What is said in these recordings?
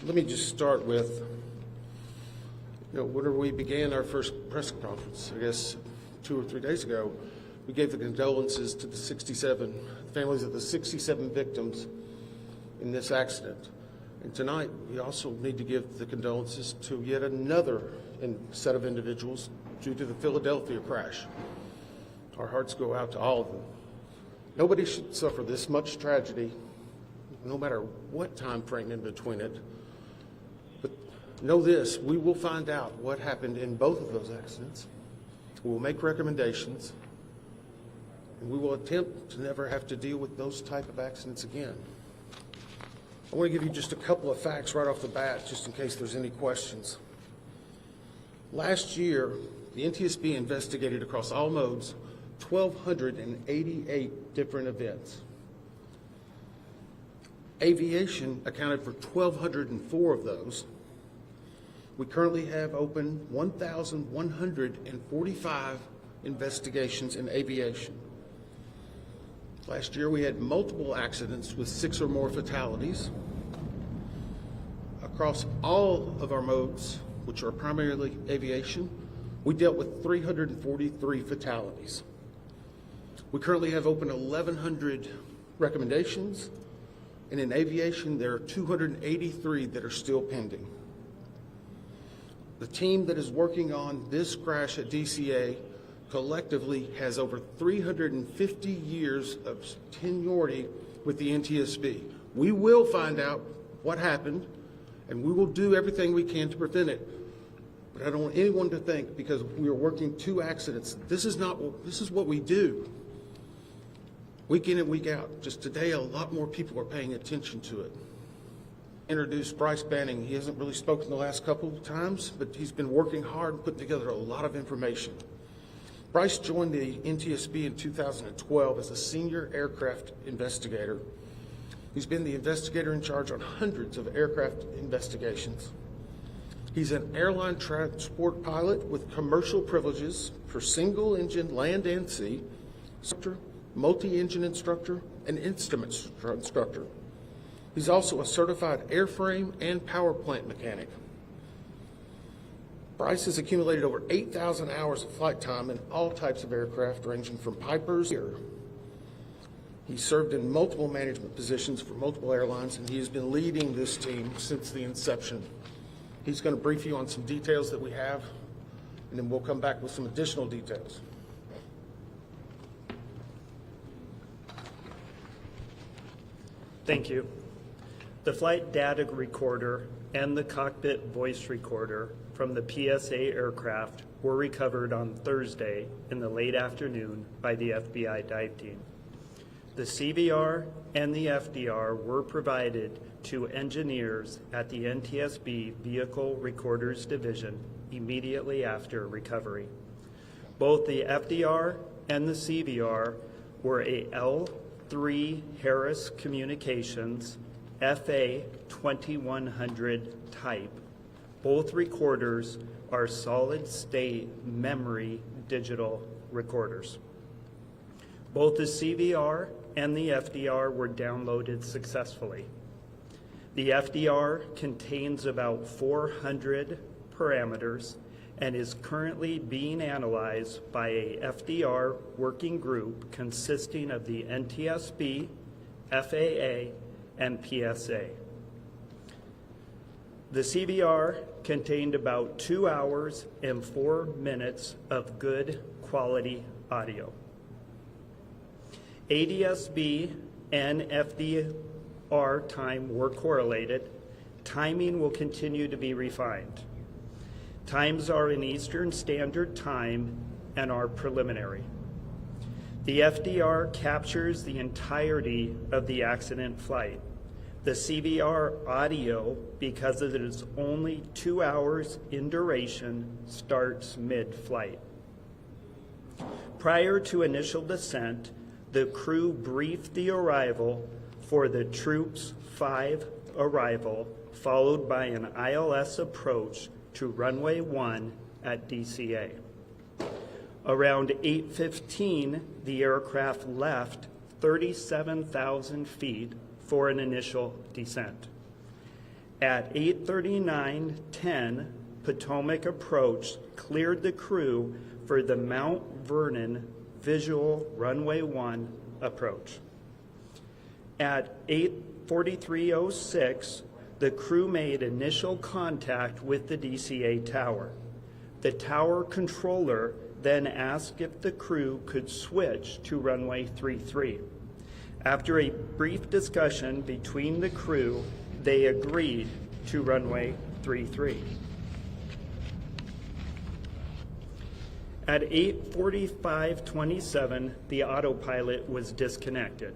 Let me just start with, whenever we began our first press conference, I guess 2 or 3 days ago, we gave the condolences to the families of the 67 victims in this accident. And tonight, we also need to give the condolences to yet another set of individuals due to the Philadelphia crash. Our hearts go out to all of them. Nobody should suffer this much tragedy, no matter what time frame in between it. But know this, we will find out what happened in both of those accidents. We will make recommendations, and we will attempt to never have to deal with those type of accidents again. I want to give you just a couple of facts right off the bat, just in case there's any questions. Last year, the NTSB investigated across all modes 1,288 different events. Aviation accounted for 1,204 of those. We currently have open 1,145 investigations in aviation. Last year, we had multiple accidents with 6 or more fatalities. Across all of our modes, which are primarily aviation, we dealt with 343 fatalities. We currently have open 1,100 recommendations, and in aviation, there are 283 that are still pending. The team that is working on this crash at DCA collectively has over 350 years of seniority with the NTSB. We will find out what happened, and we will do everything we can to prevent it. But I don't want anyone to think because we are working 2 accidents. This is what we do. Week in and week out. Just today, a lot more people are paying attention to it. Introduced Bryce Banning. He hasn't really spoken the last couple of times, but he's been working hard and putting together a lot of information. Bryce joined the NTSB in 2012 as a senior aircraft investigator. He's been the investigator in charge on hundreds of aircraft investigations. He's an airline transport pilot with commercial privileges for single-engine land and sea, multi-engine instructor, and instrument instructor. He's also a certified airframe and power plant mechanic. Bryce has accumulated over 8,000 hours of flight time in all types of aircraft, ranging from Pipers. He served in multiple management positions for multiple airlines, and he has been leading this team since the inception. He's going to brief you on some details that we have, and then we'll come back with some additional details. Thank you. The flight data recorder and the cockpit voice recorder from the PSA aircraft were recovered on Thursday in the late afternoon by the FBI dive team. The CVR and the FDR were provided to engineers at the NTSB Vehicle Recorders Division immediately after recovery. Both the FDR and the CVR were a L3 Harris Communications FA 2100 type. Both recorders are solid-state memory digital recorders. Both the CVR and the FDR were downloaded successfully. The FDR contains about 400 parameters and is currently being analyzed by a FDR working group consisting of the NTSB, FAA, and PSA. The CVR contained about 2 hours and 4 minutes of good quality audio. ADSB and FDR time were correlated. Timing will continue to be refined. Times are in Eastern Standard Time and are preliminary. The FDR captures the entirety of the accident flight. The CVR audio, because it is only 2 hours in duration, starts mid-flight. Prior to initial descent, the crew briefed the arrival for the Troops 5 arrival, followed by an ILS approach to runway 1 at DCA. Around 8:15, the aircraft left 37,000 feet for an initial descent. At 8:39:10, Potomac approached, cleared the crew for the Mount Vernon visual runway 1 approach. At 8:43:06, the crew made initial contact with the DCA tower. The tower controller then asked if the crew could switch to runway 33. After a brief discussion between the crew, they agreed to runway 33. At 8:45:27, the autopilot was disconnected.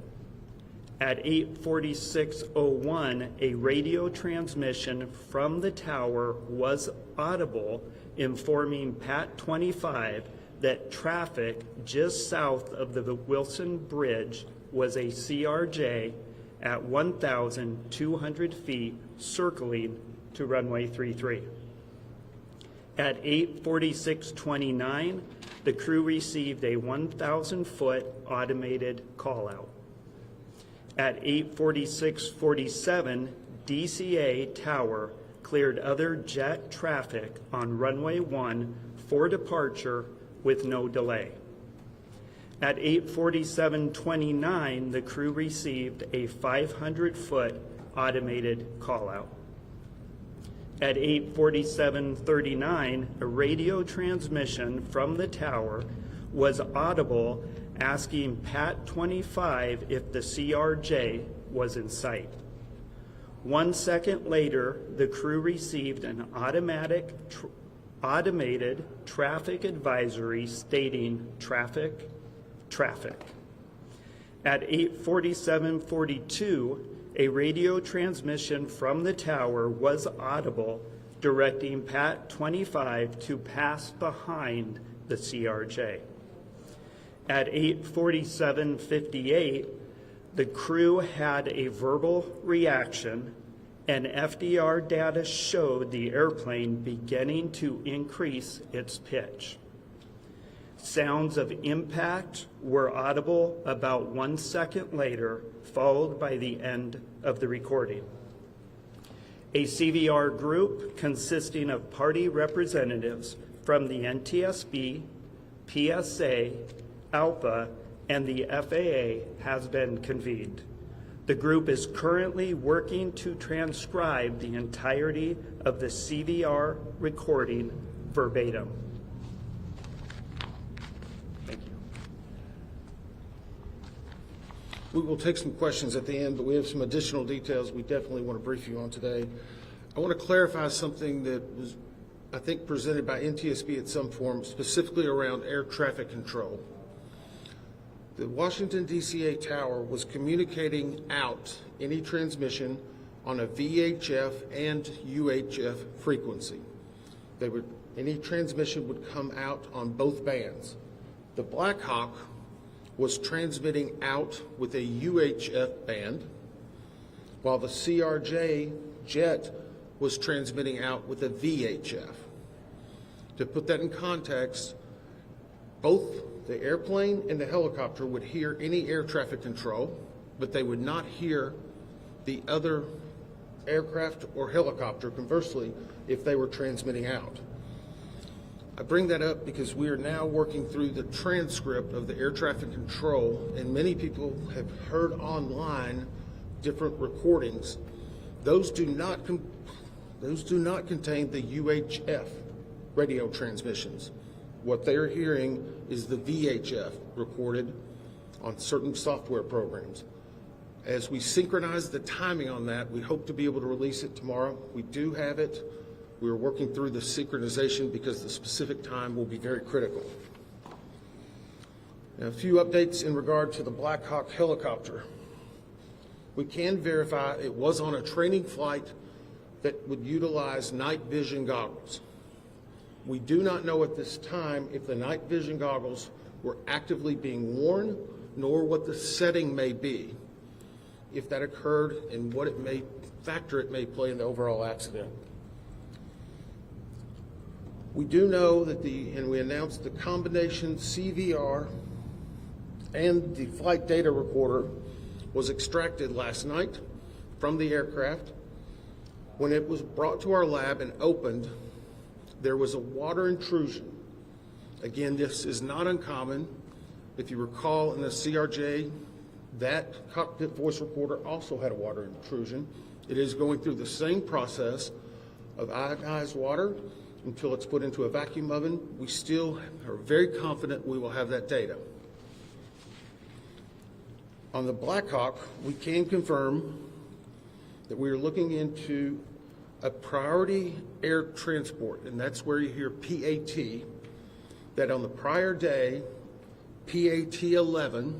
At 8:46:01, a radio transmission from the tower was audible, informing Pat 25 that traffic just south of the Wilson Bridge was a CRJ at 1,200 feet circling to runway 33. At 8:46:29, the crew received a 1,000-foot automated call-out. At 8:46:47, DCA tower cleared other jet traffic on runway 1 for departure with no delay. At 8:47:29, the crew received a 500-foot automated call-out. At 8:47:39, a radio transmission from the tower was audible asking Pat 25 if the CRJ was in sight. 1 second later, the crew received an automated traffic advisory stating traffic. At 8:47:42, a radio transmission from the tower was audible directing Pat 25 to pass behind the CRJ. At 8:47:58, the crew had a verbal reaction, and FDR data showed the airplane beginning to increase its pitch. Sounds of impact were audible about 1 second later, followed by the end of the recording. A CVR group consisting of party representatives from the NTSB, PSA, ALPA, and the FAA has been convened. The group is currently working to transcribe the entirety of the CVR recording verbatim. Thank you. We will take some questions at the end, but we have some additional details we definitely want to brief you on today. I want to clarify something that was, I think, presented by NTSB at some form, specifically around air traffic control. The Washington DCA tower was communicating out any transmission on a VHF and UHF frequency. Any transmission would come out on both bands. The Black Hawk was transmitting out with a UHF band, while the CRJ jet was transmitting out with a VHF. To put that in context, both the airplane and the helicopter would hear any air traffic control, but they would not hear the other aircraft or helicopter, conversely, if they were transmitting out. I bring that up because we are now working through the transcript of the air traffic control, and many people have heard online different recordings. Those do not contain the UHF radio transmissions. What they're hearing is the VHF recorded on certain software programs. As we synchronize the timing on that, we hope to be able to release it tomorrow. We do have it. We're working through the synchronization because the specific time will be very critical. Now, a few updates in regard to the Black Hawk helicopter. We can verify it was on a training flight that would utilize night vision goggles. We do not know at this time if the night vision goggles were actively being worn, nor what the setting may be, if that occurred, and what factor it may play in the overall accident. We do know that and we announced the combination CVR and the flight data recorder was extracted last night from the aircraft. When it was brought to our lab and opened, there was a water intrusion. Again, this is not uncommon. If you recall, in the CRJ, that cockpit voice recorder also had a water intrusion. It is going through the same process of ionized water until it's put into a vacuum oven. We still are very confident we will have that data. On the Blackhawk, we can confirm that we are looking into a priority air transport, and that's where you hear PAT, that on the prior day, PAT 11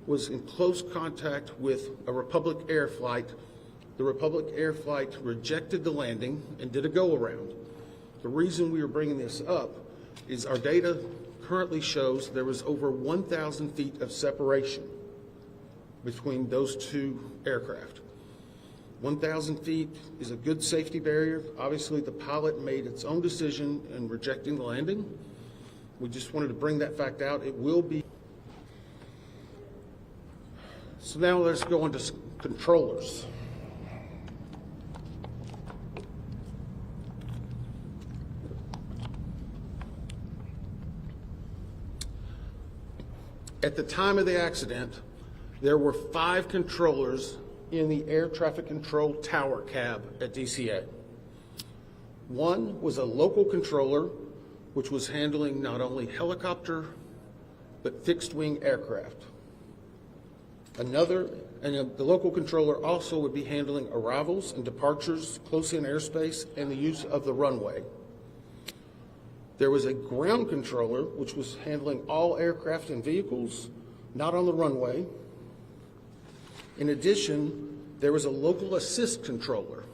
was in close contact with a Republic Air flight. The Republic Air flight rejected the landing and did a go-around. The reason we are bringing this up is our data currently shows there was over 1,000 feet of separation between those two aircraft. 1,000 feet is a good safety barrier. Obviously, the pilot made its own decision in rejecting the landing. We just wanted to bring that fact out. It will be. So now let's go into controllers. At the time of the accident, there were 5 controllers in the air traffic control tower cab at DCA. One was a local controller, which was handling not only helicopter, but fixed-wing aircraft. The local controller also would be handling arrivals and departures close in airspace and the use of the runway. There was a ground controller, which was handling all aircraft and vehicles not on the runway. In addition, there was a local assist controller.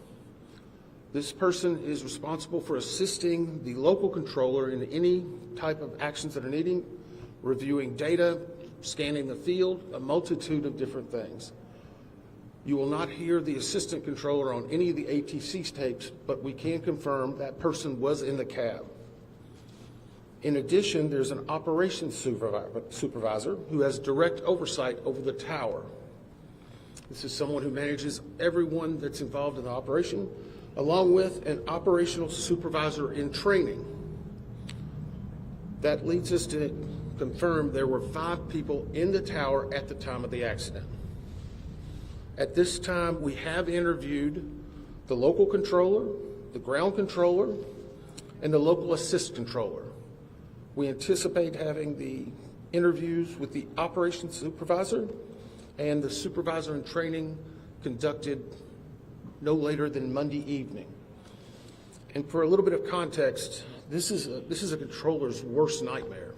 This person is responsible for assisting the local controller in any type of actions that are needing, reviewing data, scanning the field, a multitude of different things. You will not hear the assistant controller on any of the ATC tapes, but we can confirm that person was in the cab. In addition, there's an operations supervisor who has direct oversight over the tower. This is someone who manages everyone that's involved in the operation, along with an operational supervisor in training. That leads us to confirm there were 5 people in the tower at the time of the accident. At this time, we have interviewed the local controller, the ground controller, and the local assist controller. We anticipate having the interviews with the operations supervisor and the supervisor in training conducted no later than Monday evening. And for a little bit of context, this is a controller's worst nightmare.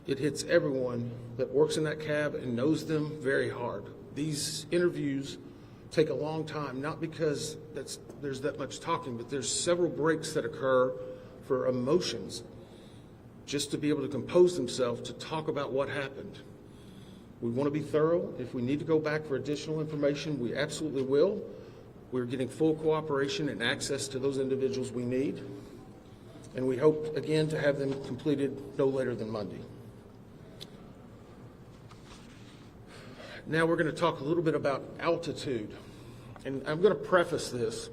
It hits everyone that works in that cab and knows them very hard. These interviews take a long time, not because there's that much talking, but there's several breaks that occur for emotions, just to be able to compose themselves to talk about what happened. We want to be thorough. If we need to go back for additional information, we absolutely will. We're getting full cooperation and access to those individuals we need. And we hope, again, to have them completed no later than Monday. Now we're going to talk a little bit about altitude. And I'm going to preface this,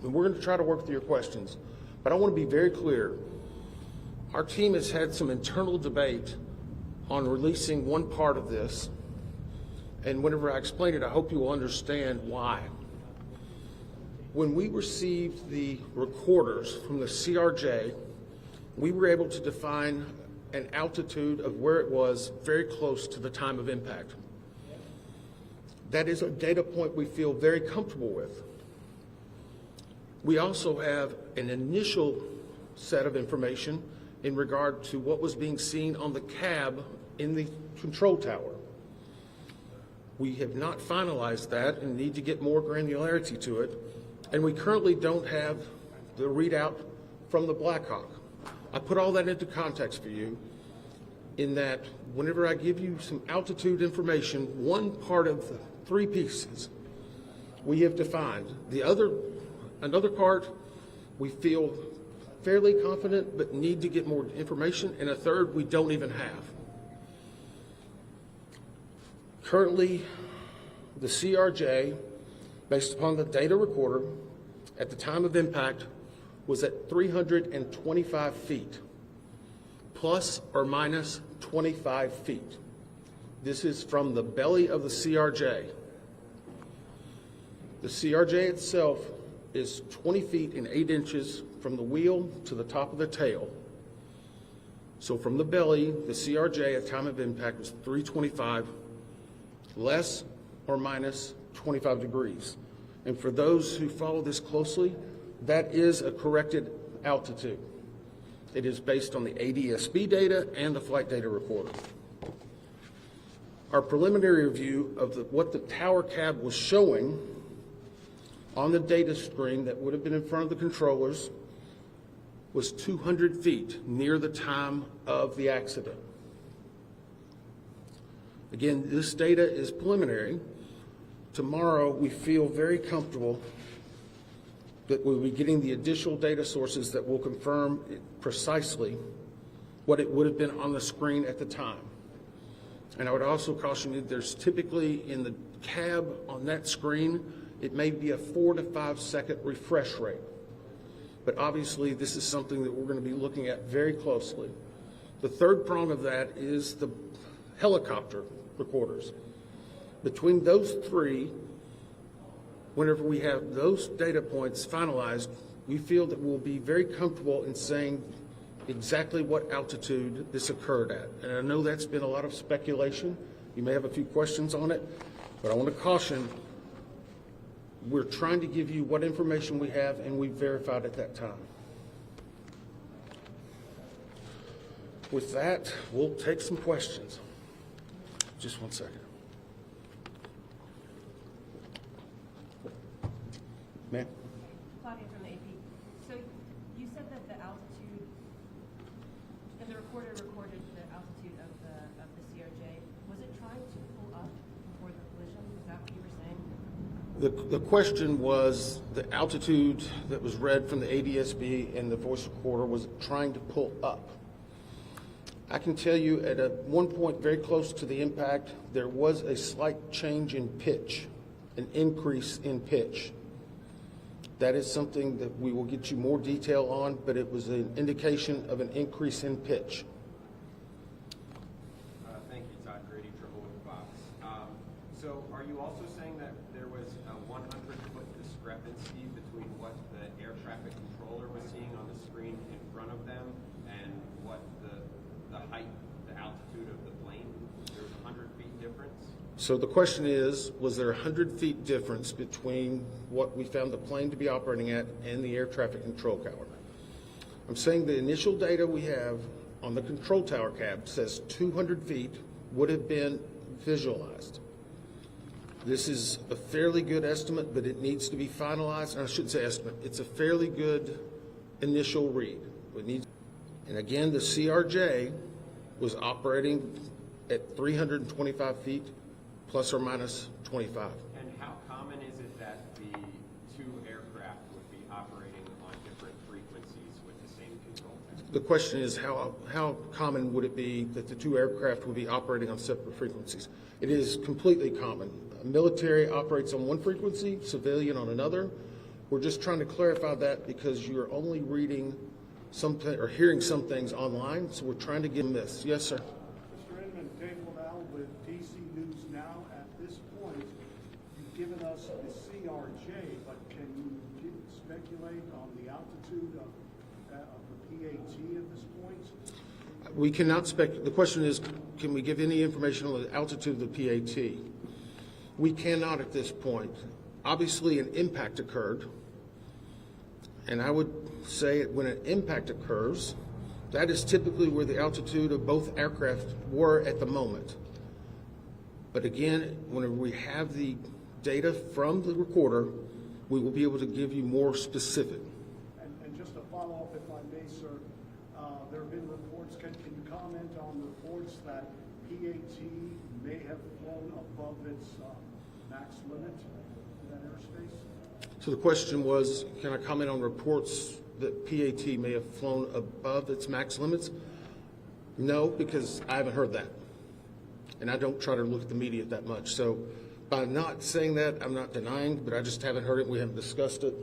and we're going to try to work through your questions. But I want to be very clear. Our team has had some internal debate on releasing one part of this. And whenever I explain it, I hope you will understand why. When we received the recorders from the CRJ, we were able to define an altitude of where it was very close to the time of impact. That is a data point we feel very comfortable with. We also have an initial set of information in regard to what was being seen on the cab in the control tower. We have not finalized that and need to get more granularity to it, and we currently don't have the readout from the Blackhawk. I put all that into context for you in that whenever I give you some altitude information, one part of the 3 pieces we have defined. Another part we feel fairly confident but need to get more information, and a third we don't even have. Currently, the CRJ, based upon the data recorder, at the time of impact, was at 325 feet, plus or minus 25 feet. This is from the belly of the CRJ. The CRJ itself is 20 feet and 8 inches from the wheel to the top of the tail. So from the belly, the CRJ at time of impact was 325, less or minus 25 degrees. And for those who follow this closely, that is a corrected altitude. It is based on the NTSB data and the flight data recorder. Our preliminary review of what the tower cab was showing on the data screen that would have been in front of the controllers was 200 feet near the time of the accident. Again, this data is preliminary. Tomorrow, we feel very comfortable that we'll be getting the additional data sources that will confirm precisely what it would have been on the screen at the time. And I would also caution you, there's typically in the cab on that screen, it may be a 4 to 5 second refresh rate. But obviously, this is something that we're going to be looking at very closely. The third prong of that is the helicopter recorders. Between those three, whenever we have those data points finalized, we feel that we'll be very comfortable in saying exactly what altitude this occurred at. And I know that's been a lot of speculation. You may have a few questions on it, but I want to caution, we're trying to give you what information we have and we verified at that time. With that, we'll take some questions. Just one second. Ma'am? Claudia from the AP. So you said that the altitude, and the recorder recorded the altitude of the CRJ. Was it trying to pull up before the collision? Is that what you were saying? The question was the altitude that was read from the NTSB and the voice recorder, was it trying to pull up? I can tell you at one point very close to the impact, there was a slight change in pitch, an increase in pitch. That is something that we will get you more detail on, but it was an indication of an increase in pitch. Thank you, Todd Grady, Triple with Fox. So are you also saying that there was a 100-foot discrepancy between what the air traffic controller was seeing on the screen in front of them and what the height, the altitude of the plane? There was a 100 feet difference? So the question is, was there a 100 feet difference between what we found the plane to be operating at and the air traffic control tower? I'm saying the initial data we have on the control tower cab says 200 feet would have been visualized. This is a fairly good estimate, but it needs to be finalized. I shouldn't say estimate. It's a fairly good initial read. And again, the CRJ was operating at 325 feet, plus or minus 25. And how common is it that the two aircraft would be operating on different frequencies with the same control tower? The question is, how common would it be that the two aircraft would be operating on separate frequencies? It is completely common. Military operates on one frequency, civilian on another. We're just trying to clarify that because you're only reading something or hearing some things online, so we're trying to give them this. Yes, sir. Mr. Inman, Dave Lavelle with DC News Now. At this point, you've given us the CRJ, but can you speculate on the altitude of the PAT at this point? We cannot speculate. The question is, can we give any information on the altitude of the PAT? We cannot at this point. Obviously, an impact occurred, and I would say when an impact occurs, that is typically where the altitude of both aircraft were at the moment. But again, whenever we have the data from the recorder, we will be able to give you more specific. And just to follow up, if I may, sir, there have been reports, can you comment on reports that PAT may have flown above its max limit in that airspace? So the question was, can I comment on reports that PAT may have flown above its max limits? No, because I haven't heard that. And I don't try to look at the media that much. So By not saying that, I'm not denying, but I just haven't heard it. We haven't discussed it.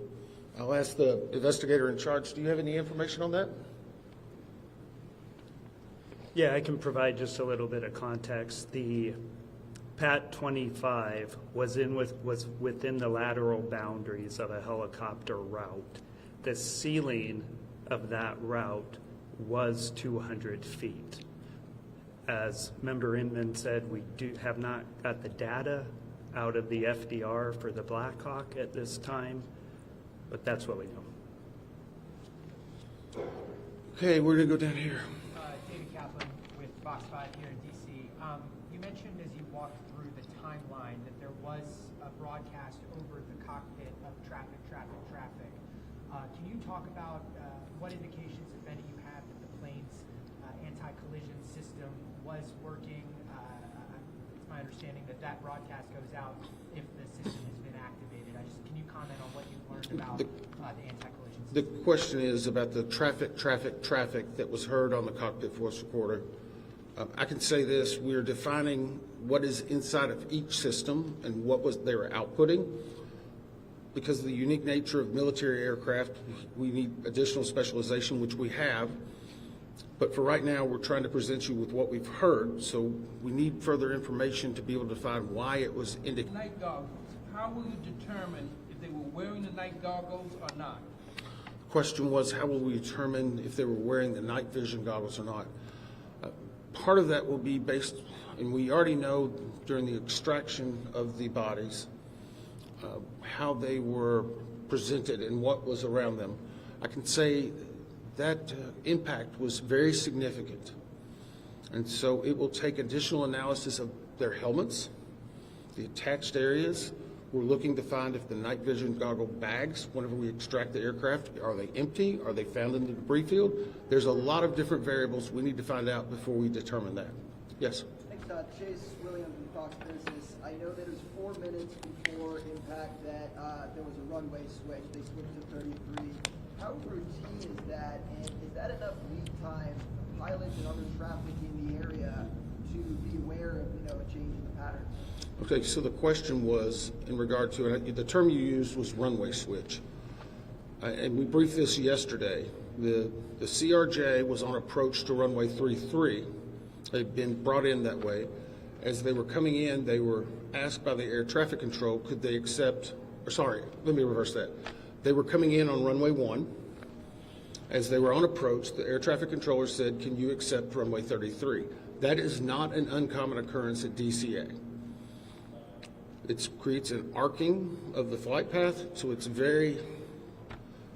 I'll ask the investigator in charge. Do you have any information on that? Yeah, I can provide just a little bit of context. The PAT 25 was within the lateral boundaries of a helicopter route. The ceiling of that route was 200 feet. As Member Inman said, we have not got the data out of the FDR for the Blackhawk at this time, but that's what we know. Okay, we're going to go down here. David Kaplan with Fox 5 here in DC. You mentioned as you walked through the timeline that there was a broadcast over the cockpit of traffic. Can you talk about what indications, if any, you have that the plane's anti-collision system was working? It's my understanding that that broadcast goes out if the system has been activated. Can you comment on what you've learned about the anti-collision system? The question is about the traffic that was heard on the cockpit voice recorder. I can say this, we're defining what is inside of each system and what they were outputting. Because of the unique nature of military aircraft, we need additional specialization, which we have. But for right now, we're trying to present you with what we've heard, so we need further information to be able to find why it was indicated. Night goggles, how will you determine if they were wearing the night goggles or not? The question was, how will we determine if they were wearing the night vision goggles or not? Part of that will be based, and we already know during the extraction of the bodies, how they were presented and what was around them. I can say that impact was very significant. And so it will take additional analysis of their helmets, the attached areas. We're looking to find if the night vision goggle bags, whenever we extract the aircraft, are they empty? Are they found in the debris field? There's a lot of different variables we need to find out before we determine that. Yes? Thanks, Chase Williams from Fox Business. I know that it was 4 minutes before impact that there was a runway switch. They switched to 33. How routine is that, and is that enough lead time for pilots and other traffic in the area to be aware of, a change in the pattern? Okay, so the question was in regard to, and the term you used was runway switch. And we briefed this yesterday. The CRJ was on approach to runway 33. They've been brought in that way. As they were coming in, they were asked by the air traffic control, could they accept, or sorry, let me reverse that. They were coming in on runway 1. As they were on approach, the air traffic controller said, can you accept runway 33? That is not an uncommon occurrence at DCA. It creates an arcing of the flight path, so it's very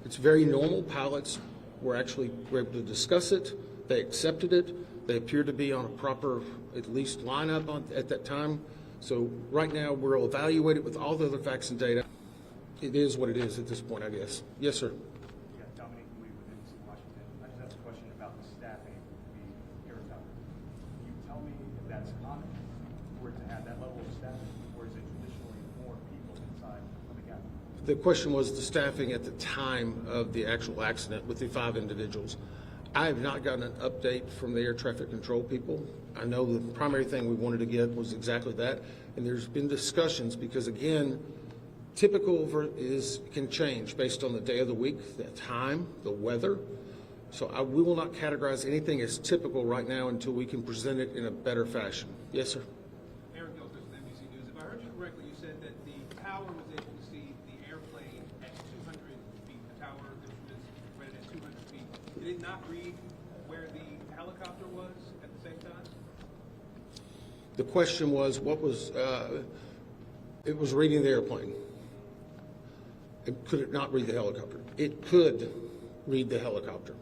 normal. Pilots were able to discuss it. They accepted it. They appear to be on a proper, at least, lineup at that time. So right now, we'll evaluate it with all the other facts and data. It is what it is at this point, I guess. Yes, sir. Yeah, Dominic Lee with NBC Washington. I just asked a question about the staffing of the aircraft. Can you tell me if that's common for it to have that level of staffing, or is it traditionally more people inside of the cabin? The question was the staffing at the time of the actual accident with the 5 individuals. I have not gotten an update from the air traffic control people. I know the primary thing we wanted to get was exactly that, and there's been discussions because, again, typical can change based on the day of the week, the time, the weather. So we will not categorize anything as typical right now until we can present it in a better fashion. Yes, sir. Eric Gilchrist, NBC News. If I heard you correctly, you said that the tower was able to see the airplane at 200 feet. The tower instruments read it at 200 feet. Did it not read where the helicopter was at the same time? The question was, it was reading the airplane. Could it not read the helicopter? It could read the helicopter.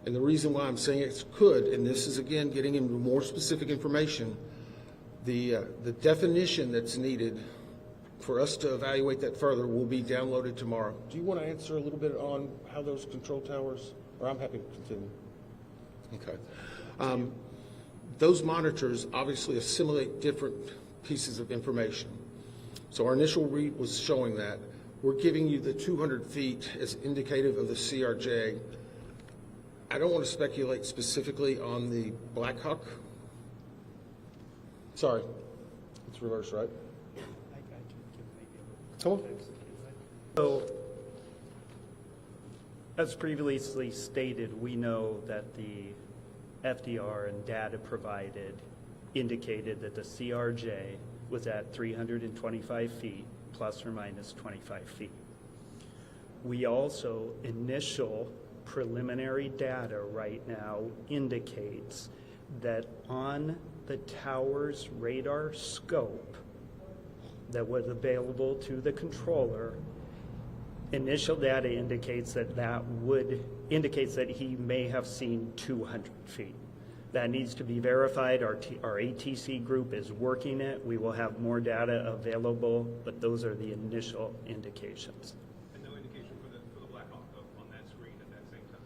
And the reason why I'm saying it could, and this is again getting into more specific information, the definition that's needed for us to evaluate that further will be downloaded tomorrow. Do you want to answer a little bit on how those control towers, or I'm happy to continue. Okay. Those monitors obviously assimilate different pieces of information. So our initial read was showing that. We're giving you the 200 feet as indicative of the CRJ. I don't want to speculate specifically on the Blackhawk. Sorry, it's reversed, right? Come on. So, as previously stated, we know that the FDR and data provided indicated that the CRJ was at 325 feet plus or minus 25 feet. We also, initial preliminary data right now indicates that on the tower's radar scope that was available to the controller, initial data indicates that he may have seen 200 feet. That needs to be verified. Our ATC group is working it. We will have more data available, but those are the initial indications. And no indication for the Black Hawk on that screen at that same time?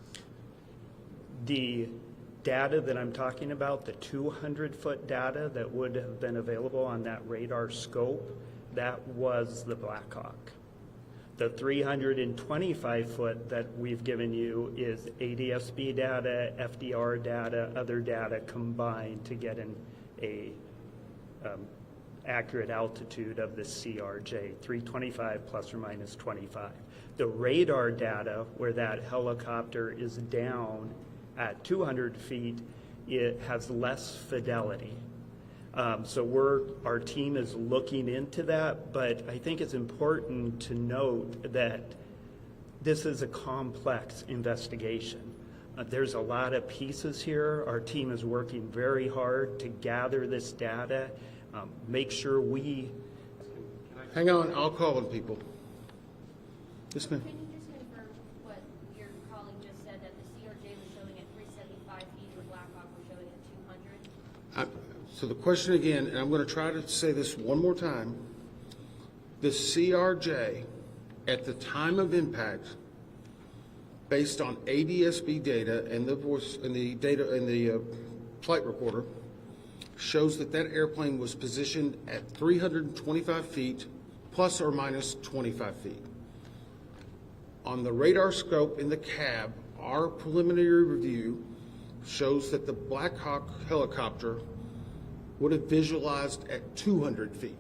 The data that I'm talking about, the 200-foot data that would have been available on that radar scope, that was the Black Hawk. The 325-foot that we've given you is ADSB data, FDR data, other data combined to get an accurate altitude of the CRJ, 325 plus or minus 25. The radar data, where that helicopter is down at 200 feet, it has less fidelity. So our team is looking into that, but I think it's important to note that this is a complex investigation. There's a lot of pieces here. Our team is working very hard to gather this data, make sure we... Hang on, I'll call on people. Yes, ma'am. Can you just confirm what your colleague just said, that the CRJ was showing at 375 feet and the Black Hawk was showing at 200? So the question again, and I'm going to try to say this one more time. The CRJ, at the time of impact, based on ADSB data and the voice and the data and the flight recorder, shows that that airplane was positioned at 325 feet plus or minus 25 feet. On the radar scope in the cab, our preliminary review shows that the Black Hawk helicopter would have visualized at 200 feet.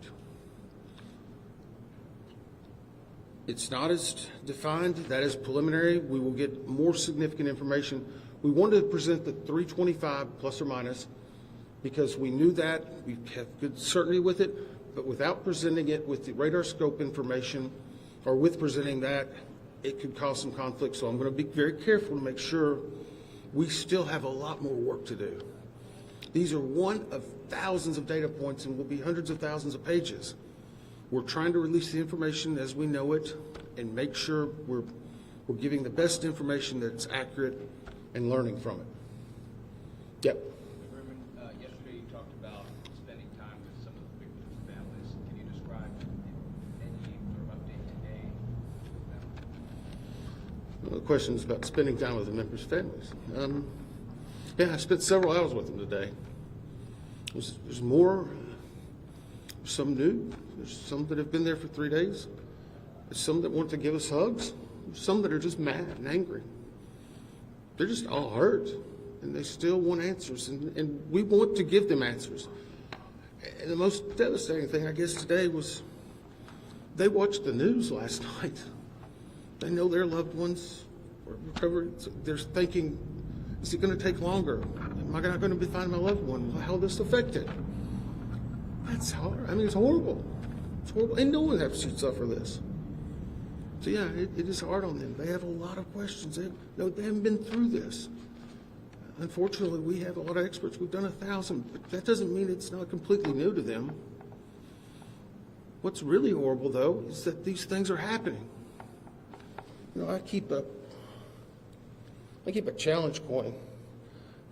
It's not as defined. That is preliminary. We will get more significant information. We wanted to present the 325 plus or minus because we knew that. We have good certainty with it, but without presenting it with the radar scope information or with presenting that, it could cause some conflict. So I'm going to be very careful to make sure we still have a lot more work to do. These are one of thousands of data points and will be hundreds of thousands of pages. We're trying to release the information as we know it and make sure we're giving the best information that's accurate and learning from it. Yep. Yesterday you talked about spending time with some of the victims' families. Can you describe any sort of update today with them? Well, the question is about spending time with the members' families. Yeah, I spent several hours with them today. There's more, some new. There's some that have been there for 3 days. There's some that want to give us hugs. There's some that are just mad and angry. They're just all hurt, and they still want answers, and we want to give them answers. And the most devastating thing, I guess, today was they watched the news last night. They know their loved ones are recovering. They're thinking, is it going to take longer? Am I not going to be finding my loved one? How will this affect it? That's hard. I mean, it's horrible. It's horrible. And no one has to suffer this. So, yeah, it is hard on them. They have a lot of questions. They haven't been through this. Unfortunately, we have a lot of experts. We've done 1,000, but that doesn't mean it's not completely new to them. What's really horrible, though, is that these things are happening. You know, I keep a challenge coin.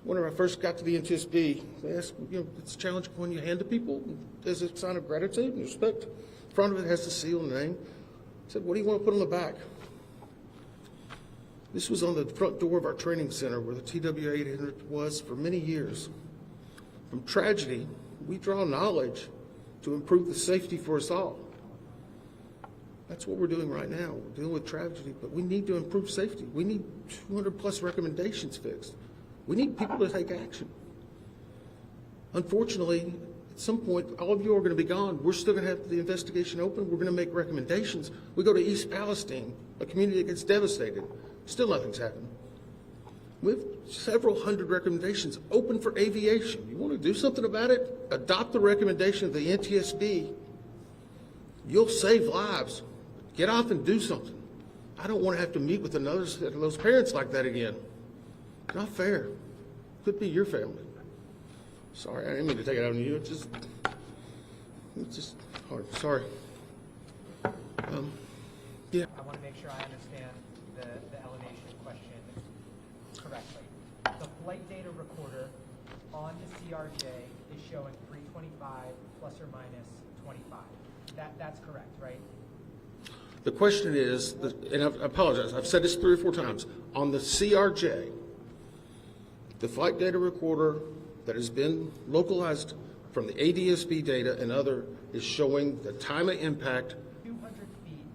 When I first got to the NTSB, they asked, it's a challenge coin you hand to people as a sign of gratitude and respect. The front of it has the seal and name. I said, what do you want to put on the back? This was on the front door of our training center where the TW-800 was for many years. From tragedy, we draw knowledge to improve the safety for us all. That's what we're doing right now. We're dealing with tragedy, but we need to improve safety. We need 200 plus recommendations fixed. We need people to take action. Unfortunately, some point, all of you are going to be gone. We're still going to have the investigation open. We're going to make recommendations. We go to East Palestine, a community that gets devastated. Still nothing's happened. We have several hundred recommendations open for aviation. You want to do something about it? Adopt the recommendation of the NTSB. You'll save lives. Get off and do something. I don't want to have to meet with another set of those parents like that again. Not fair. Could be your family. Sorry, I didn't mean to take it out on you. It's just hard. Sorry. Yeah. I want to make sure I understand the elevation question correctly. The flight data recorder on the CRJ is showing 325 plus or minus 25. That's correct, right? The question is, and I apologize, I've said this 3 or 4 times, on the CRJ, the flight data recorder that has been localized from the ADSB data and other is showing the time of impact. 200 feet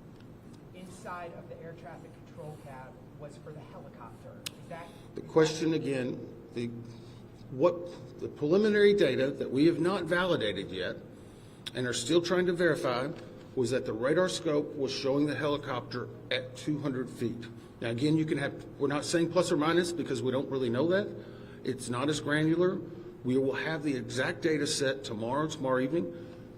inside of the air traffic control cab was for the helicopter. Is that The question again, the preliminary data that we have not validated yet and are still trying to verify was that the radar scope was showing the helicopter at 200 feet. Now again, you can have, we're not saying plus or minus because we don't really know that. It's not as granular. We will have the exact data set tomorrow evening.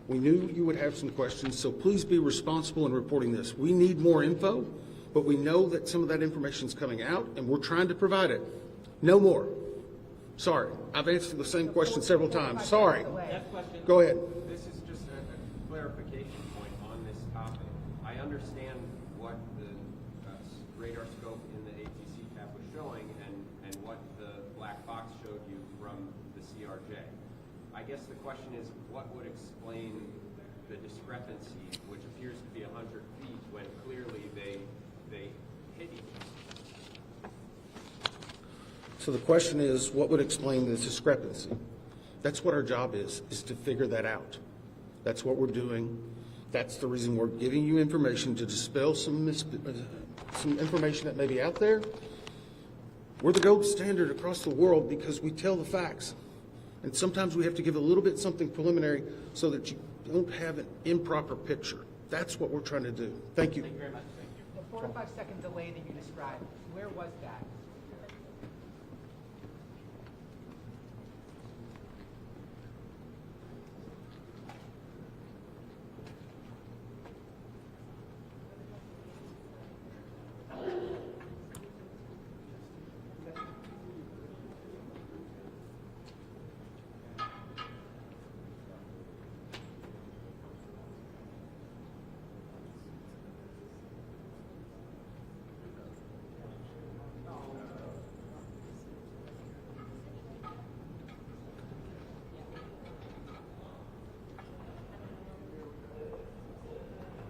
We knew you would have some questions, so please be responsible in reporting this. We need more info, but we know that some of that information is coming out, and we're trying to provide it. No more. Sorry, I've answered the same question several times. Sorry. Go ahead. This is just a clarification point on this topic. I understand what the radar scope in the ATC cap was showing and what the black box showed you from the CRJ. I guess the question is, what would explain the discrepancy, which appears to be 100 feet, when clearly they hit each other? So the question is, what would explain this discrepancy? That's what our job is to figure that out. That's what we're doing. That's the reason we're giving you information to dispel some information that may be out there. We're the gold standard across the world because we tell the facts. And sometimes we have to give a little bit something preliminary so that you don't have an improper picture. That's what we're trying to do. Thank you. Thank you very much. Thank you. The 4 to 5 second delay that you described, where was that?